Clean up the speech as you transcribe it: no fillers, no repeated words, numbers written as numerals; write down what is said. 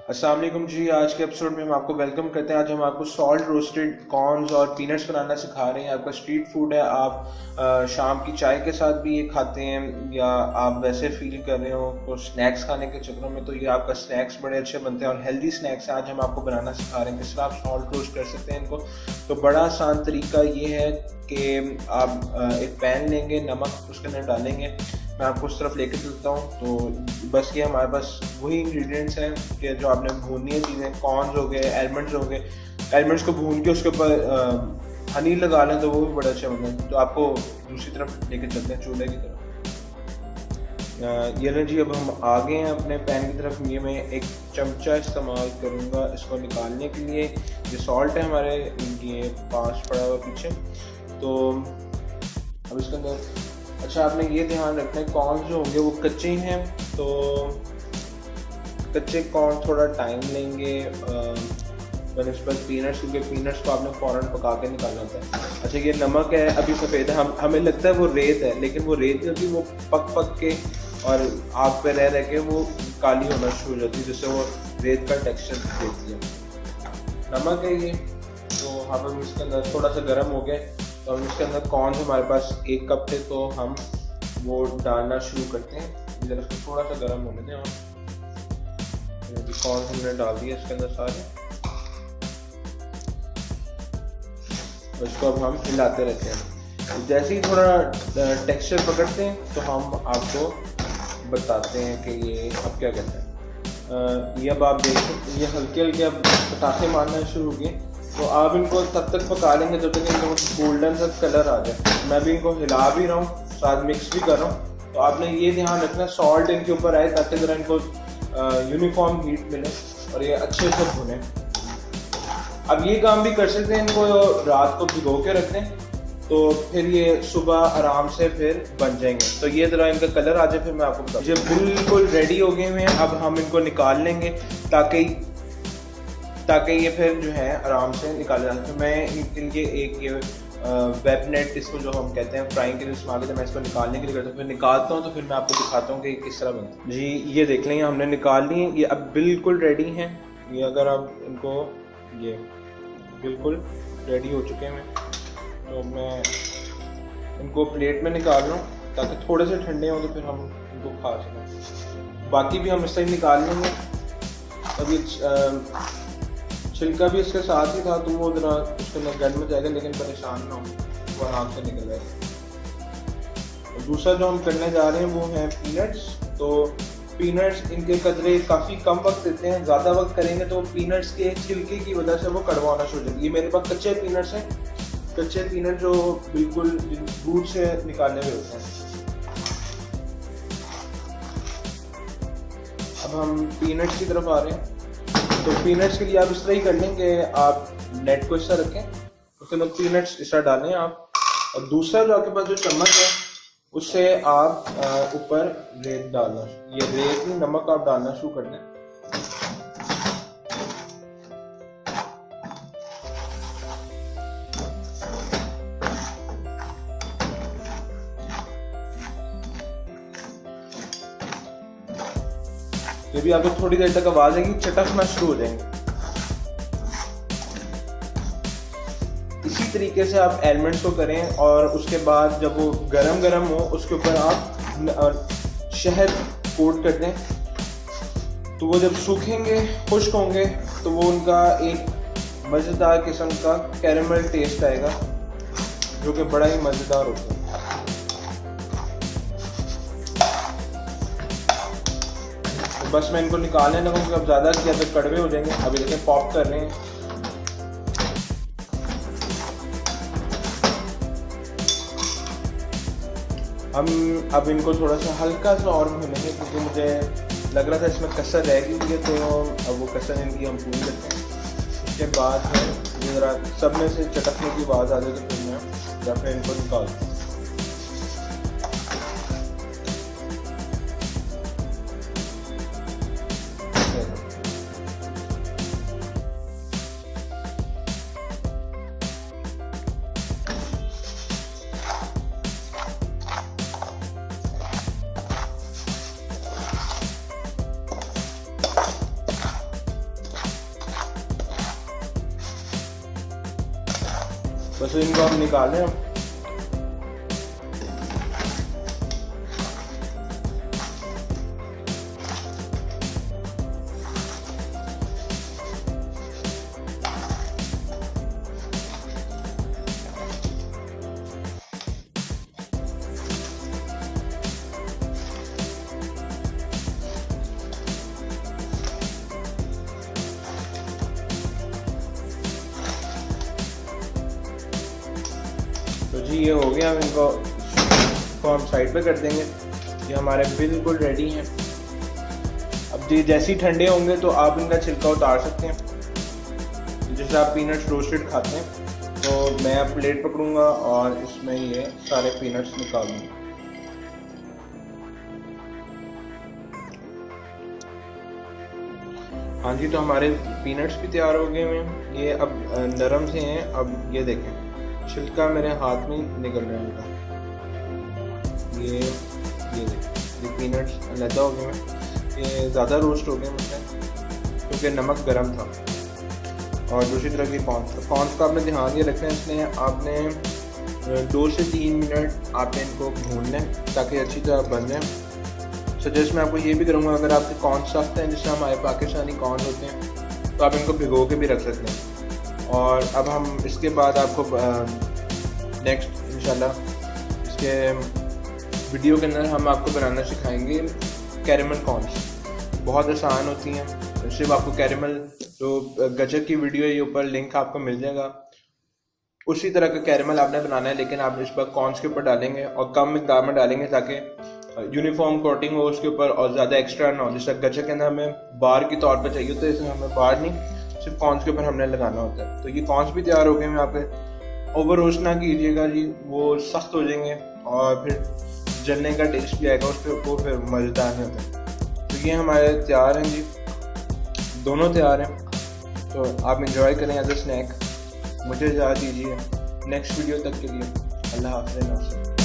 अस्सलाम वालेकुम जी। आज के एपिसोड में हम आपको वेलकम करते हैं। आज हम आपको सॉल्ट रोस्टेड कॉर्न्स और पीनट्स बनाना सिखा रहे हैं। आपका स्ट्रीट फूड है। आप शाम की चाय के साथ भी ये खाते हैं या आप वैसे फील कर रहे हो तो स्नैक्स खाने के चक्कर में, तो ये आपका स्नैक्स बड़े अच्छे बनते हैं और हेल्दी स्नैक्स हैं। आज हम आपको बनाना सिखा रहे हैं किस तरह आप सॉल्ट रोस्ट कर सकते हैं इनको। तो बड़ा आसान तरीका ये है कि आप एक पैन लेंगे, नमक उसके अंदर डालेंगे। मैं आपको उस तरफ लेके चलता हूँ। तो बस ये हमारे पास वही इंग्रेडिएंट्स हैं कि जो आपने भूननी है चीज़ें। कॉर्न्स हो गए, आलमंड्स हो गए। आलमंड्स को भून के उसके ऊपर हनी लगा लें तो वो भी बड़ा अच्छा बनता है। तो आपको दूसरी तरफ लेके चलते हैं, चूल्हे की तरफ। ये ना जी, अब हम आ गए हैं अपने पैन की तरफ। ये मैं एक चमचा इस्तेमाल करूँगा इसको निकालने के लिए। ये सॉल्ट है हमारे, ये पास पड़ा हुआ पीछे। तो अब इसके अंदर अच्छा आपने ये ध्यान रखना है, कॉर्न जो होंगे वो कच्चे हैं। तो कच्चे कॉर्न थोड़ा टाइम लेंगे बनस्पत पीनट्स, क्योंकि पीनट्स को आपने फ़ौरन पका के निकालना होता है। अच्छा ये नमक है, अभी सफ़ेद है, हमें लगता है वो रेत है, लेकिन वो रेत नहीं होती, वो पक के और आग पे रह के वो काली होना शुरू हो जाती है, जिससे वो रेत का टेक्सचर देती है। नमक है ये। तो हम इसके अंदर थोड़ा सा गर्म हो गया, तो हम इसके अंदर कॉर्न हमारे पास 1 कप थे, तो हम वो डालना शुरू करते हैं। इधर इसको थोड़ा सा गर्म होने दें। और कॉर्न हमने डाल दिया इसके अंदर सारे। तो इसको अब हम हिलाते रहते हैं। जैसे ही थोड़ा टेक्सचर पकड़ते हैं तो हम आपको बताते हैं कि ये अब क्या कहते हैं। ये अब आप देखें, ये हल्के हल्के अब पटाखे मारना शुरू हो गए। तो आप इनको तब तक पका लेंगे जब तक इनको गोल्डन सा कलर आ जाए। मैं भी इनको हिला भी रहा हूँ, साथ मिक्स भी कर रहा हूँ। तो आपने ये ध्यान रखना सॉल्ट इनके ऊपर आए, ताकि ज़रा इनको यूनिफॉर्म हीट मिले और ये अच्छे से भुने। अब ये काम भी कर सकते हैं, इनको रात को भिगो के रख दें, तो फिर ये सुबह आराम से फिर बन जाएंगे। तो ये ज़रा इनका कलर आ जाए फिर मैं आपको बताऊँ। ये बिल्कुल रेडी हो गए हुए हैं। अब हम इनको निकाल लेंगे ताकि ये फिर जो है आराम से निकाले जा सके। मैं इनके लिए एक ये वेब नेट, इसको जो हम कहते हैं फ्राइंग के लिए इस्तेमाल करते हैं, मैं इसको निकालने के लिए करता हूँ। फिर निकालता हूँ तो फिर मैं आपको दिखाता हूँ कि किस तरह बनता है। जी ये देख लें, हमने निकाल ली। ये अब बिल्कुल रेडी हैं। ये अगर आप इनको, ये बिल्कुल रेडी हो चुके हैं। तो मैं इनको प्लेट में निकाल रहा हूँ ताकि थोड़े से ठंडे हों, तो फिर हम इनको खा सकें। बाकी भी हम इससे निकाल लेंगे। अभी छिलका भी इसके साथ ही था, तो वो जरा उसके अंदर गंद में जाएगा, लेकिन परेशान ना हो, वो आराम से निकल जाएगा। और दूसरा जो हम करने जा रहे हैं वो है पीनट्स। तो पीनट्स इनके कतरे काफ़ी कम वक्त देते हैं। ज़्यादा वक्त करेंगे तो पीनट्स के छिलके की वजह से वो कड़वा होना शुरू हो जाएगी। ये मेरे पास कच्चे पीनट्स हैं, कच्चे पीनट जो बिल्कुल दूध से निकाले हुए होते हैं। अब हम पीनट्स की तरफ आ रहे हैं। तो पीनट्स के लिए आप इस तरह ही कर लें कि आप नेट को इस तरह रखें, उसके अंदर पीनट्स इस तरह डालें आप। और दूसरा जो आपके पास जो चम्मच है उससे आप ऊपर रेत डालना, ये रेत नहीं नमक आप डालना शुरू कर दें। ये भी आपको थोड़ी देर तक आवाज आएगी, चटकना शुरू हो जाएंगे। इसी तरीके से आप एलमंड्स को करें, और उसके बाद जब वो गरम गरम हो उसके ऊपर आप शहद कोट कर दें। तो वो जब सूखेंगे, खुश्क होंगे, तो वो उनका एक मज़ेदार किस्म का कैरेमल टेस्ट आएगा, जो कि बड़ा ही मज़ेदार होता है। बस मैं इनको निकालने लगा, क्योंकि अब ज़्यादा किया तो कड़वे हो जाएंगे। अभी देखें पॉप कर रहे हैं। हम अब इनको थोड़ा सा हल्का सा और भूनेंगे, क्योंकि मुझे लग रहा था इसमें कसर रह गई है, तो अब वो कसर इनकी हम भून लेते हैं। उसके बाद ये ज़रा सब में से चटकने की आवाज़ आ जाए तो फिर मैं या फिर इनको निकालता हूँ। बस इनको हम निकालें। तो जी ये हो गया, हम इनको हम साइड पे कर देंगे। ये हमारे बिल्कुल रेडी हैं। अब जी जैसे ही ठंडे होंगे तो आप इनका छिलका उतार सकते हैं, जैसे आप पीनट्स रोस्टेड खाते हैं। तो मैं अब प्लेट पकड़ूंगा और इसमें ये सारे पीनट्स निकाल दूँगा। हाँ जी, तो हमारे पीनट्स भी तैयार हो गए हैं। ये अब नरम से हैं। अब ये देखें, छिलका मेरे हाथ में निकल रहा है इनका। ये देखें, ये पीनट्स अलग हो गए हैं। ये ज़्यादा रोस्ट हो गए मुझसे क्योंकि नमक गर्म था। और दूसरी तरफ ये कॉर्न्स का आपने ध्यान ये रखना है, इसलिए आपने 2 से 3 मिनट आपने इनको भूनना है ताकि अच्छी तरह बन जाए। सजेस्ट मैं आपको ये भी करूँगा, अगर आपके कॉर्न सख्त हैं जैसे हमारे पाकिस्तानी कॉर्न होते हैं, तो आप इनको भिगो के भी रख सकते हैं। और अब हम इसके बाद आपको नेक्स्ट इंशाल्लाह इसके वीडियो के अंदर हम आपको बनाना सिखाएंगे कैरेमल कॉर्न्स। बहुत आसान होती हैं। सिर्फ आपको कैरेमल जो गजक की वीडियो है, ये ऊपर लिंक आपको मिल जाएगा। उसी तरह का कैरेमल आपने बनाना है, लेकिन आप इस पर कॉर्न्स के ऊपर डालेंगे और कम मिकदार में डालेंगे ताकि यूनिफॉर्म कोटिंग हो उसके ऊपर और ज़्यादा एक्स्ट्रा ना हो। जैसे गजक के अंदर हमें बार के तौर पर चाहिए, तो इसमें हमें बार नहीं, सिर्फ कॉर्न्स के ऊपर हमने लगाना होता है। तो ये कॉर्न्स भी तैयार हो गए हैं। आपके ओवर रोस्ट ना कीजिएगा जी, वो सख्त हो जाएंगे और फिर जलने का टेस्ट भी आएगा उस पर, वो फिर मज़ेदार नहीं होता। तो ये हमारे तैयार हैं जी, दोनों तैयार हैं। तो आप इंजॉय करें एज अ स्नैक। मुझे इजाज़त दीजिए, नेक्स्ट वीडियो तक के लिए अल्लाह हाफ़िज़।